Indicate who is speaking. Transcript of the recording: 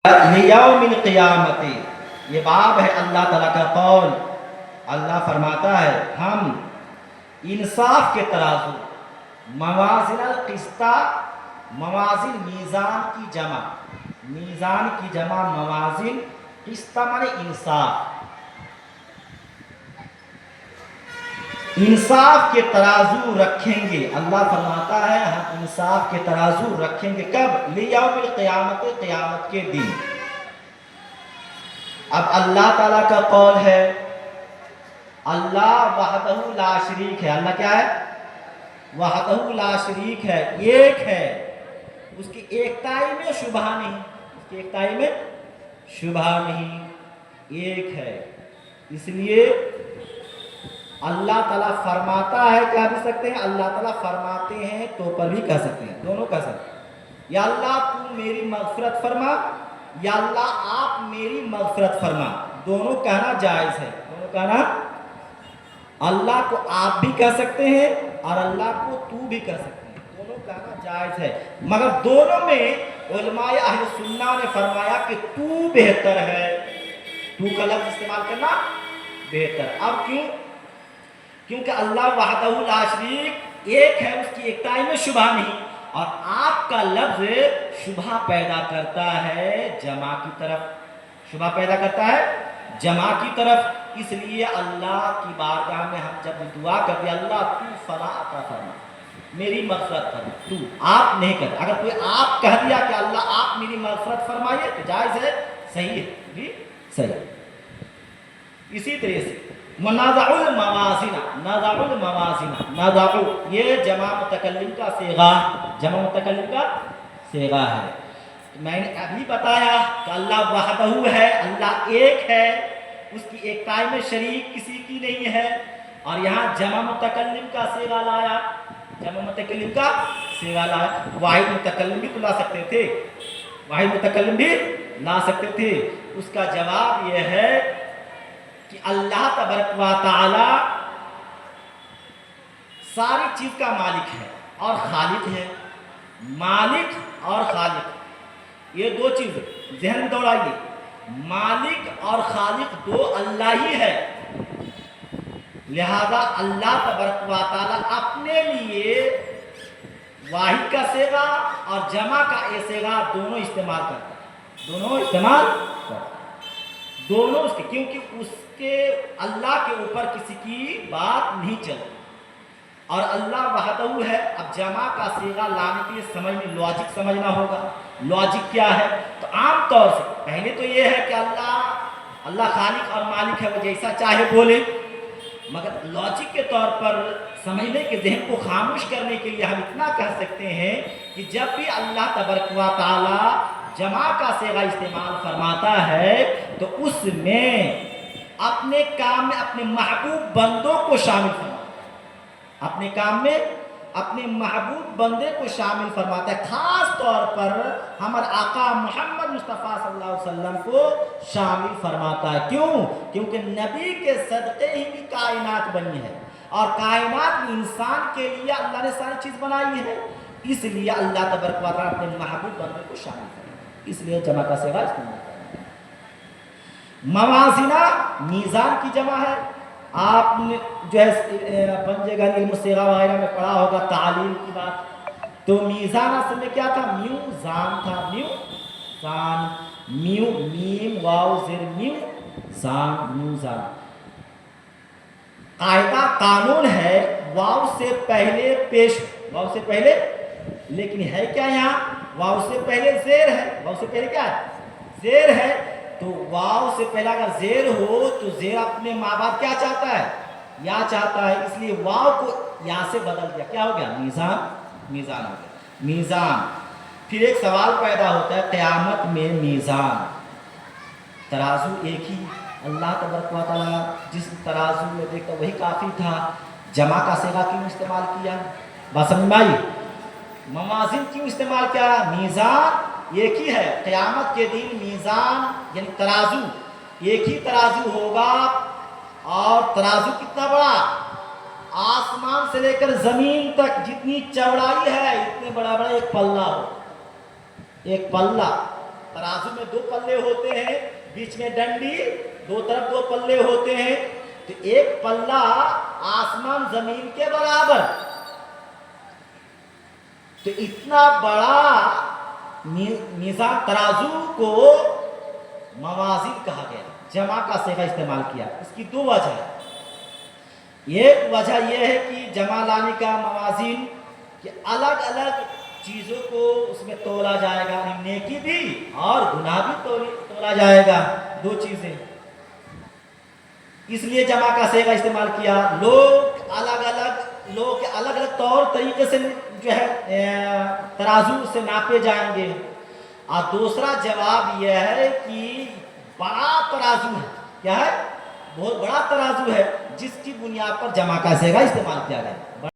Speaker 1: लियौम क़ियामत, ये बाब है अल्लाह ताला का कौल। अल्लाह फरमाता है हम इंसाफ के तराजू, मवाज़िन क़िस्ता, मवाज़िन मीज़ान की जमा, मीज़ान की जमा मवाज़िन, क़िस्ता माने इंसाफ, इंसाफ के तराजू रखेंगे। अल्लाह फरमाता है हम इंसाफ के तराजू रखेंगे। कब? लियौमिल क़ियामत, क़ियामत के दिन। अब अल्लाह ताला का कौल है, अल्लाह वहदहू ला शरीक है। अल्लाह क्या है? वहदहू ला शरीक है, एक है, उसकी एकताई में शुबहा नहीं, उसकी एकताई में शुबहा नहीं, एक है। इसलिए अल्लाह ताला फरमाता है, कह भी सकते हैं, अल्लाह ताला फरमाते हैं तो पर भी कह सकते हैं, दोनों कह सकते हैं। या अल्लाह तू मेरी मग़फ़िरत फरमा, या अल्लाह आप मेरी मग़फ़िरत फरमा, दोनों कहना जायज़ है। दोनों कहना, अल्लाह को आप भी कह सकते हैं और अल्लाह को तू भी कह सकते हैं, दोनों कहना जायज़ है। मगर दोनों में उलमाए अहले सुन्ना ने फरमाया कि तू बेहतर है, तू का लफ्ज़ इस्तेमाल करना बेहतर। अब क्यों? क्योंकि अल्लाह वहदहू ला शरीक एक है, उसकी एकताई में शुबहा नहीं, और आपका लफ्ज़ शुबहा पैदा करता है जमा की तरफ, शुबहा पैदा करता है जमा की तरफ। इसलिए अल्लाह की बारगाह में हम जब दुआ करते हैं, अल्लाह तू फला अता फरमा, मेरी मग़फ़िरत फरमा, तू आप नहीं कर। अगर कोई आप कह दिया कि अल्लाह आप मेरी मग़फ़िरत फरमाइए तो जायज़ है, सही है जी, सही। इसी तरह से नज़उल मवाज़िना, नज़उल मवाज़िना, नज़उ ये जमा मुतकल्लिम का सेगा, जमा मुतकल्लिम का सेगा है। मैंने अभी बताया कि अल्लाह वहदहू है, अल्लाह एक है, उसकी एकताई में शरीक किसी की नहीं है। और यहाँ जमा मुतकल्लिम का सेगा लाया, जमा मुतकल्लिम का सेगा लाया। वाहिद मुतकल्लिम भी तो ला सकते थे, वाहिद मुतकल्लिम भी ला सकते थे। उसका जवाब यह है कि अल्लाह तबारक व तआला सारी चीज़ का मालिक है और खालिक है। मालिक और खालिक, ये दो चीज़ ज़हन में दौड़ाइए, मालिक और खालिक दो अल्लाह ही है। लिहाजा अल्लाह तबारक व तआला अपने लिए वाहिद का सेगा और जमा का ए सेगा दोनों इस्तेमाल करता है, दोनों इस्तेमाल करता है, दोनों उसके, क्योंकि उसके अल्लाह के ऊपर किसी की बात नहीं चलती और अल्लाह वहदहू है। अब जमा का सीगा लाने के लिए समझ में लॉजिक समझना होगा। लॉजिक क्या है? तो आम तौर से पहले तो ये है कि अल्लाह खालिक और मालिक है, वो जैसा चाहे बोले, मगर लॉजिक के तौर पर समझने के जहन को खामोश करने के लिए हम इतना कह सकते हैं कि जब भी अल्लाह तबारक व तआला जमा का सेगा इस्तेमाल फरमाता है तो उसमें अपने काम में अपने महबूब बंदों को शामिल फरमाता है, अपने काम में अपने महबूब बंदे को शामिल फरमाता है। खास तौर पर हमारे आका मोहम्मद मुस्तफ़ा सल्लल्लाहु अलैहि वसल्लम को शामिल फरमाता है। क्यों? क्योंकि नबी के सदक़े ही भी कायनात बनी है और कायनात में इंसान के लिए अल्लाह ने सारी चीज़ बनाई है। इसलिए अल्लाह तबारक व तआला अपने महबूब बंदे को शामिल फरमाता है, इसलिए जमा का सेगा इस्तेमाल करता है। मवाज़िना मीज़ान की जमा है। आपने जो है पंजेगा इल्म सेगा वगैरह में पढ़ा होगा तालीम की बात, तो मीज़ान असल में क्या था? म्यूज़ान था, म्यूज़ान, म्यू मीम वाव ज़ेर म्यूज़ान, म्यूज़ान। कायदा कानून है वाव से पहले पेश, वाव से पहले, लेकिन है क्या यहाँ? वाव से पहले ज़ेर है, वाव से पहले क्या है? ज़ेर है। तो वाव से पहले अगर ज़ेर हो तो ज़ेर अपने माँ बाप क्या चाहता है? या चाहता है, इसलिए वाव को या से बदल दिया, क्या हो गया? मीज़ान, मीज़ान हो गया, मीज़ान। फिर एक सवाल पैदा होता है, क़यामत में मीज़ान, तराजू एक ही, अल्लाह तबारक व तआला जिस तराजू में देखा वही काफ़ी था, जमा का सेगा क्यों इस्तेमाल किया? बात समझ में आई? मवाज़िन क्यों इस्तेमाल किया? मीज़ान एक ही है, क़यामत के दिन मीज़ान यानी तराजू एक ही तराजू होगा। और तराजू कितना बड़ा? आसमान से लेकर ज़मीन तक जितनी चौड़ाई है इतने बड़ा बड़ा एक पल्ला हो, एक पल्ला तराजू में 2 पल्ले होते हैं, बीच में डंडी, दो तरफ 2 पल्ले होते हैं, तो एक पल्ला आसमान जमीन के बराबर, तो इतना बड़ा मीज़ान तराजू को मवाज़िन कहा गया, जमा का सेगा इस्तेमाल किया। इसकी 2 वजह है। एक वजह यह है कि जमा लाने का मवाज़िन कि अलग अलग चीज़ों को उसमें तोला जाएगा, नेकी भी और गुनाह भी तोला जाएगा, 2 चीज़ें, इसलिए जमा का सेगा इस्तेमाल किया। लोग अलग अलग तौर तरीके से जो है तराजू से नापे जाएंगे। और दूसरा जवाब यह है कि बड़ा तराजू है, क्या है, बहुत बड़ा तराजू है, जिसकी बुनियाद पर जमा का सेगा इस्तेमाल किया गया।